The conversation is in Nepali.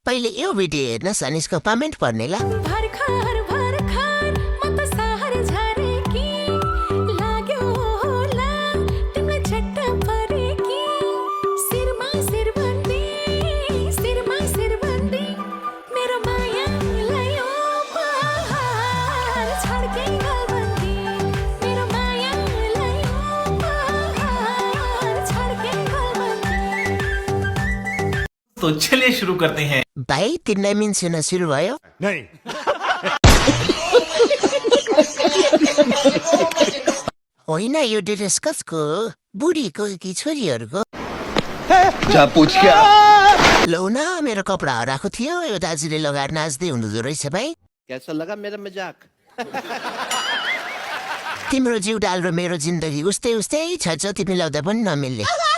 पहिले यो भिडियो हेर्नुहोस् अनि यसको कमेन्ट पढ्ने ल तो चलिए शुरू करते हैं। भाइ तिमीलाई मिन्स हुन सुरु भयो नहीं होइन यो ड्रेस कसको बुढीको कि छोरीहरूको जा पूछ क्या लौ न मेरो कपडा हराएको थियो यो दाजुले लगाएर नाच्दै हुनुहुँदो रहेछ भाइ कैसा लगा मेरा मजाक तिम्रो जिउ डाल र मेरो जिन्दगी उस्तै उस्तै छ तिमी लाउँदा पनि नमिल्ने